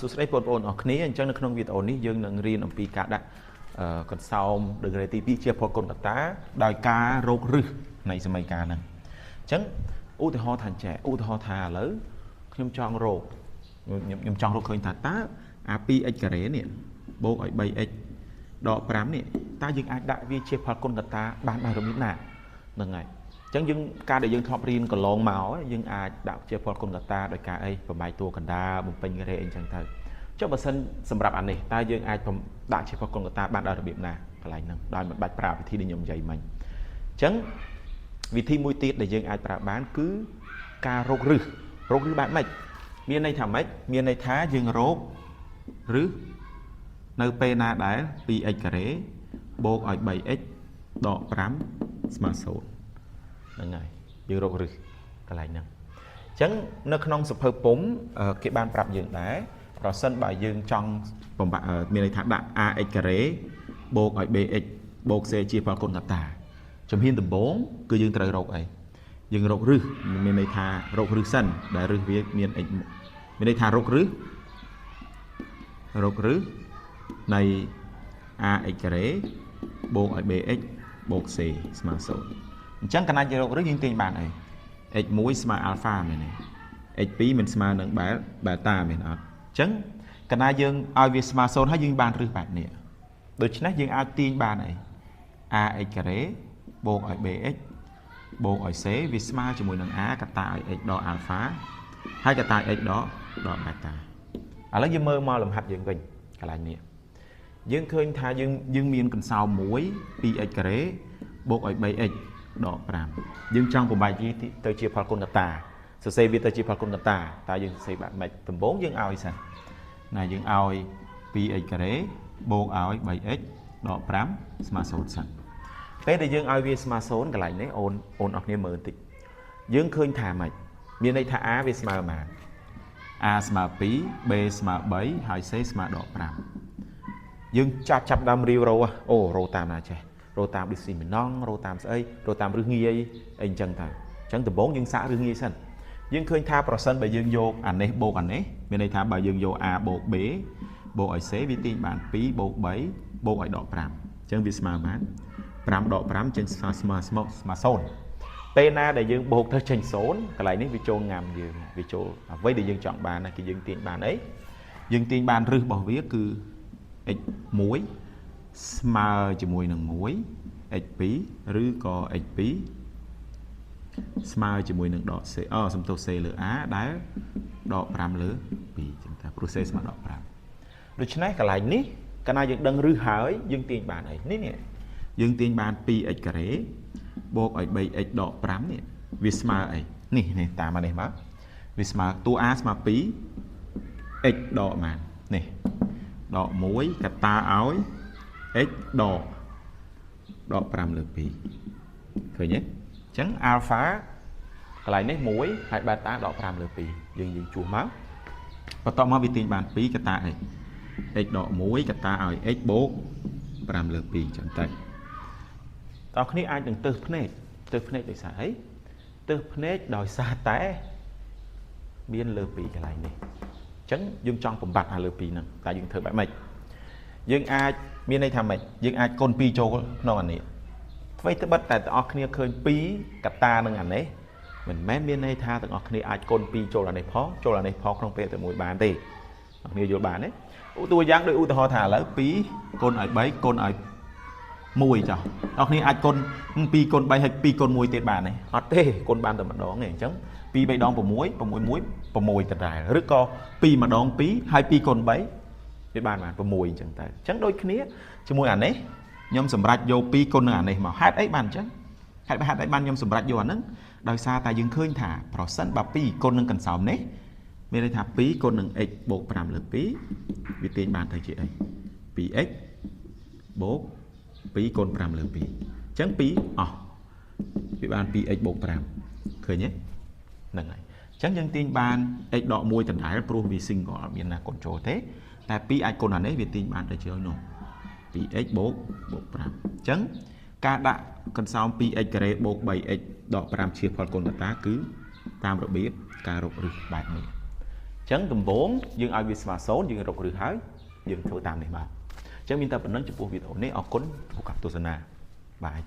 សួស្តីបងប្អូនអរគ្នាអញ្ចឹងនៅក្នុងវីដេអូនេះយើងនឹងរៀនអំពីការដាក់កន្សោមដូចទី2ជាផលគុណកតាដោយការរករឹសនៃសមីការហ្នឹងអញ្ចឹងឧទាហរណ៍ថាអញ្ចឹងឧទាហរណ៍ថាឥឡូវខ្ញុំចង់រកខ្ញុំចង់រកឃើញថាតើអា 2x ការ៉េនេះបូកឲ្យ 3x ដក 5 នេះតើយើងអាចដាក់វាជាផលគុណកតាបានដោយរបៀបណាហ្នឹងហើយអញ្ចឹងយើងការដែលយើងធ្លាប់រៀនកន្លងមកយើងអាចដាក់ជាផលគុណកតាដោយការអីបំបែកតួកណ្ដាលបំពេញការ៉េអីចឹងទៅចុះបើសិនសម្រាប់អានេះតើយើងអាចដាក់ជាផលគុណកតាបានដោយរបៀបណាកន្លែងហ្នឹងដោយមិនបាច់ប្រើវិធីដែលខ្ញុំនិយាយមិញអញ្ចឹងវិធីមួយទៀតដែលយើងអាចប្រើបានគឺការរករឹសបែបម៉េចមានន័យថាម៉េចមានន័យថាយើងរករឹសនៅពេលណាដែល 2x ការ៉េបូកឲ្យ 3x ដក 5 ស្មើ0ហ្នឹងហើយយើងរករឹសកន្លែងហ្នឹងអញ្ចឹងនៅក្នុងសភៅពុម្ពគេបានប្រាប់យើងដែរប្រសិនបើយើងចង់បំបាក់មានន័យថាដាក់ ax ការ៉េបូកឲ្យ bx បូក c ជាផលគុណកតាជំហានដំបូងគឺយើងត្រូវរកអីយើងរករឹសមានន័យថារករឹសសិនដែលរឹសវាមាន x មានន័យថារករឹសនៃ ax ការ៉េបូកឲ្យ bx បូក c ស្មើ0អញ្ចឹងកាលណាយើងរករឹសយើងទាញបានអី x1 ស្មើ alpha មែនទេ x2 មិនស្មើនឹង beta មែនអត់អញ្ចឹងកាលណាយើងឲ្យវាស្មើ0ហើយយើងបានរឹសបែបនេះដូច្នេះយើងអាចទាញបានអី ax ការ៉េបូកឲ្យ bx បូកឲ្យ c វាស្មើជាមួយនឹង a កតាឲ្យ x ដក alpha ហើយកតាឲ្យ x ដក beta ឥឡូវយើងមើលមកលំហាត់យើងវិញកន្លែងនេះយើងឃើញថាយើងមានកន្សោមមួយ 2x ការ៉េបូកឲ្យ 3x ដក 5យើងចង់បំបែកវាទៅជាផលគុណកតាសរសេរវាទៅជាផលគុណកតាតើយើងសរសេរបែបម៉េចដំបូងយើងឲ្យសិនណាយើងឲ្យ 2x ការ៉េបូកឲ្យ 3x ដក 5 ស្មើ0សិនពេលដែលយើងឲ្យវាស្មើ0កន្លែងនេះអូនអរគ្នាមើលបន្តិចយើងឃើញថាម៉េចមានន័យថា a វាស្មើប៉ុន្មាន a ស្មើ2 b ស្មើ3ហើយ c ស្មើដក 5យើងចាប់ដើមរៀវរោអូរោតាមណាចេះរោតាម DC មីណង់រោតាមស្អីរោតាមរឹសងាយអីអញ្ចឹងទៅអញ្ចឹងដំបូងយើងសាករឹសងាយសិនយើងឃើញថាប្រសិនបើយើងយកអានេះបូកអានេះមានន័យថាបើយើងយក a បូក b បូកឲ្យ c វាទាញបាន2បូក3បូកឲ្យដក 5អញ្ចឹងវាស្មើបាន5ដក 5ចឹងស្មើ0ពេលណាដែលយើងបូកទៅចេញ0កន្លែងនេះវាចូលងាំយើងវាចូលអ្វីដែលយើងចង់បានគឺយើងទាញបានអីយើងទាញបានរឹសរបស់វាគឺ x1 ស្មើជាមួយនឹង1 x2 ឬក៏ x2 ស្មើជាមួយនឹងដក c សំទោស c លើ a ដែលដក 5 លើ 2ចឹងតែព្រោះ c ស្មើដក 5ដូច្នេះកន្លែងនេះកាលណាយើងដឹងរឹសហើយយើងទាញបានអីនេះយើងទាញបាន 2x ការ៉េបូកឲ្យ 3x ដក 5នេះវាស្មើអីនេះតាមអានេះមកវាស្មើតួ a ស្មើ2 x ដកបាននេះដក1កតាឲ្យ x ដក5លើ2ឃើញទេអញ្ចឹង alpha កន្លែងនេះ1ហើយ beta ដក5លើ2យើងជួសមកបន្ទាប់មកវាទាញបាន2កតាអី x ដក1កតាឲ្យ x បូក5លើ2អញ្ចឹងទៅតើគ្នាអាចនឹងទើសភ្នែកដោយសារអីទើសភ្នែកដោយសារតែមានលើ2កន្លែងនេះអញ្ចឹងយើងចង់បំបត្តិលើ2ហ្នឹងតែយើងធ្វើបែបម៉េចយើងអាចមានន័យថាម៉េចយើងអាចកូន2ចូលក្នុងអានេះអ្វីទៅបិទតែទាំងអស់គ្នាឃើញ2កតានឹងអានេះមិនមែនមានន័យថាទាំងអស់គ្នាអាចកូន2ចូលអានេះផងចូលអានេះផងក្នុងពេលតែមួយបានទេអ្នកគ្នាយល់បានទេឧទាហរណ៍យ៉ាងដូចឧទាហរណ៍ថាឥឡូវ2កូនឲ្យ3កូនឲ្យ1ចុះអ្នកគ្នាអាចកូន2កូន3ហើយ2កូន1ទៀតបានទេអត់ទេកូនបានតែម្ដងទេអញ្ចឹង2 3ដង6 6 1 6ដដែលឬក៏2ម្ដង2ហើយ2កូន3វាបាន6អញ្ចឹងទៅអញ្ចឹងដូចគ្នាជាមួយអានេះខ្ញុំសម្រេចយក2គុណនឹងអានេះមកហេតុអីបានអញ្ចឹងហេតុអីបានខ្ញុំសម្រេចយកអាហ្នឹងដោយសារតែយើងឃើញថាប្រសិនបើ2គុណនឹងកន្សោមនេះមានន័យថា2គុណនឹង x បូក5លើ2វាទាញបានទៅជាអី 2x បូក2គុណ5លើ2អញ្ចឹង2អស់វាបាន 2x បូក5ឃើញទេហ្នឹងហើយអញ្ចឹងយើងទាញបាន x ដក1ដដែលព្រោះវា single អត់មានណាកូនចូលទេតែ2អាចគុណអានេះវាទាញបានទៅជានោះ 2x បូក5អញ្ចឹងការដាក់កន្សោម 2x ការ៉េបូក 3x ដក 5ជាផលគុណកតាគឺតាមរបៀបការរករឹសបែបនេះអញ្ chẳng cầm bốn dương ai bị smart số dương rộng rửa hái dương thâu tam này mà chẳng mình ta vẫn nói chụp video này ở cuốn của các tu sơn bài